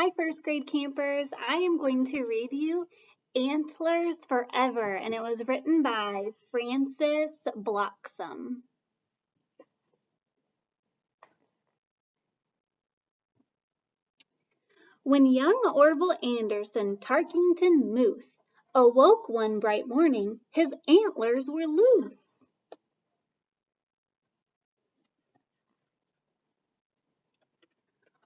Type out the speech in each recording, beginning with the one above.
Hi, first grade campers. I am going to read you Antlers Forever, and it was written by Frances Bloxam. When young Orville Anderson Tarkington Moose awoke one bright morning, his antlers were loose.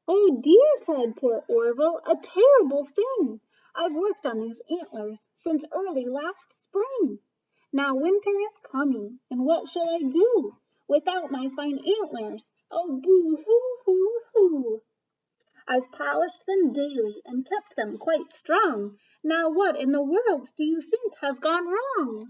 "Oh dear," said poor Orville, "a terrible thing! I've worked on these antlers since early last spring. Now winter is coming, and what shall I do without my fine antlers? Oh boo hoo hoo hoo! I've polished them daily and kept them quite strong. Now what in the world do you think has gone wrong?"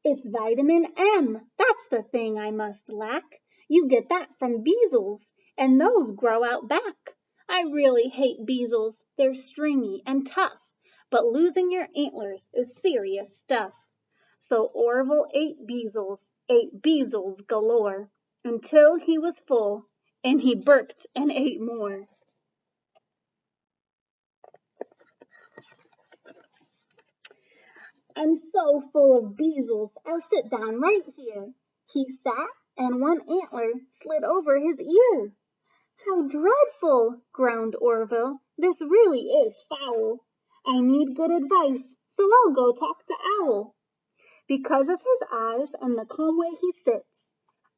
"It's vitamin M, that's the thing I must lack. You get that from beezles, and those grow out back. I really hate beezles, they're stringy and tough, but losing your antlers is serious stuff." So Orville ate beezles galore, until he was full, and he burped and ate more. "I'm so full of beezles, I'll sit down right here." He sat, and one antler slid over his ear. "How dreadful!" groaned Orville. "This really is foul. I need good advice, so I'll go talk to Owl." Because of his eyes and the calm way he sits,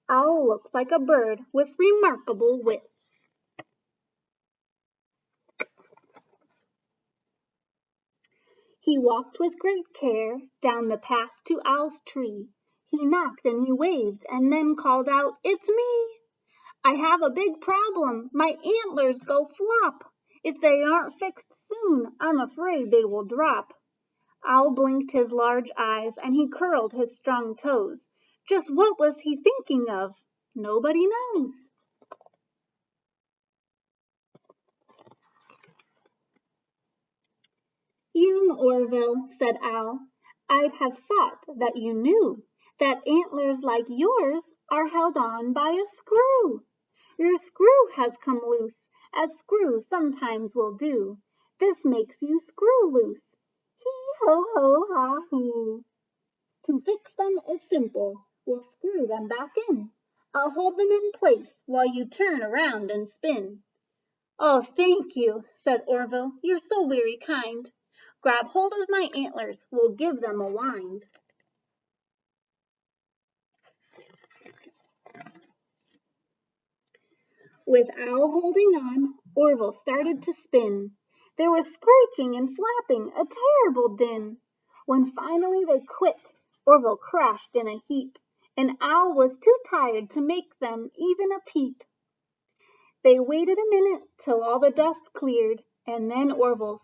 Owl looks like a bird with remarkable wits. He walked with great care down the path to Owl's tree. He knocked and he waved and then called out, "It's me! I have a big problem. My antlers go flop. If they aren't fixed soon, I'm afraid they will drop." Owl blinked his large eyes and he curled his strong toes. Just what was he thinking of? Nobody knows. "Young Orville," said Owl, "I'd have thought that you knew that antlers like yours are held on by a screw. Your screw has come loose, as screws sometimes will do. This makes you screw loose. Hee ho ho ha hoo. To fix them is simple. We'll screw them back in. I'll hold them in place while you turn around and spin." "Oh, thank you," said Orville. "You're so very kind. Grab hold of my antlers. We'll give them a wind." With Owl holding on, Orville started to spin. There was screeching and flapping, a terrible din. When finally they quit, Orville crashed in a heap, and Owl was too tired to make them even a peep. They waited a minute till all the dust cleared, and then Orville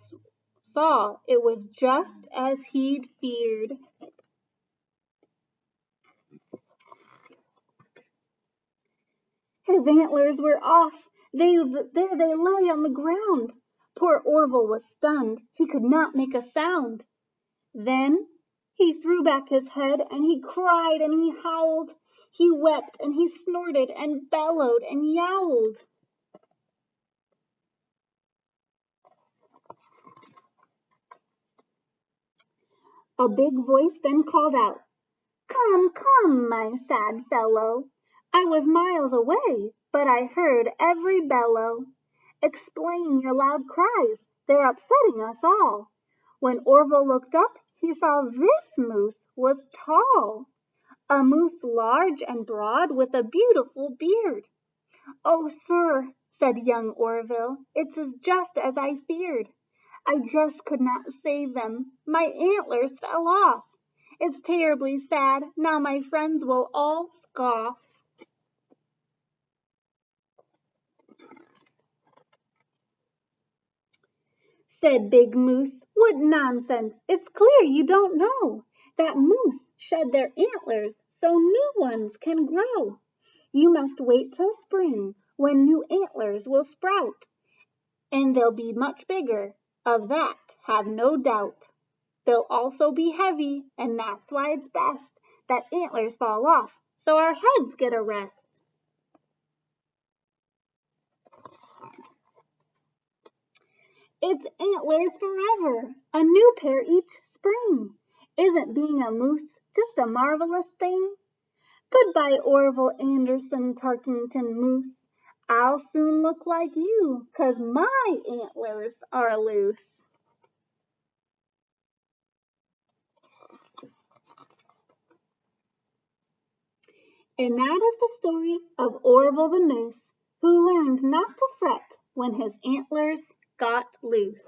saw it was just as he'd feared. His antlers were off. There they lay on the ground. Poor Orville was stunned. He could not make a sound. Then he threw back his head and he cried and he howled. He wept and he snorted and bellowed and yowled. A big voice then called out, "Come, come, my sad fellow. I was miles away, but I heard every bellow. Explain your loud cries, they're upsetting us all." When Orville looked up, he saw this moose was tall, a moose large and broad with a beautiful beard. "Oh, sir," said young Orville, "it's just as I feared. I just could not save them. My antlers fell off. It's terribly sad. Now my friends will all scoff." Said Big Moose, "What nonsense! It's clear you don't know that moose shed their antlers so new ones can grow. You must wait till spring, when new antlers will sprout, and they'll be much bigger, of that have no doubt. They'll also be heavy, and that's why it's best that antlers fall off, so our heads get a rest." It's antlers forever, a new pair each spring. Isn't being a moose just a marvelous thing? Goodbye, Orville Anderson Tarkington Moose. I'll soon look like you, 'cause my antlers are loose. And that is the story of Orville the Moose, who learned not to fret when his antlers got loose.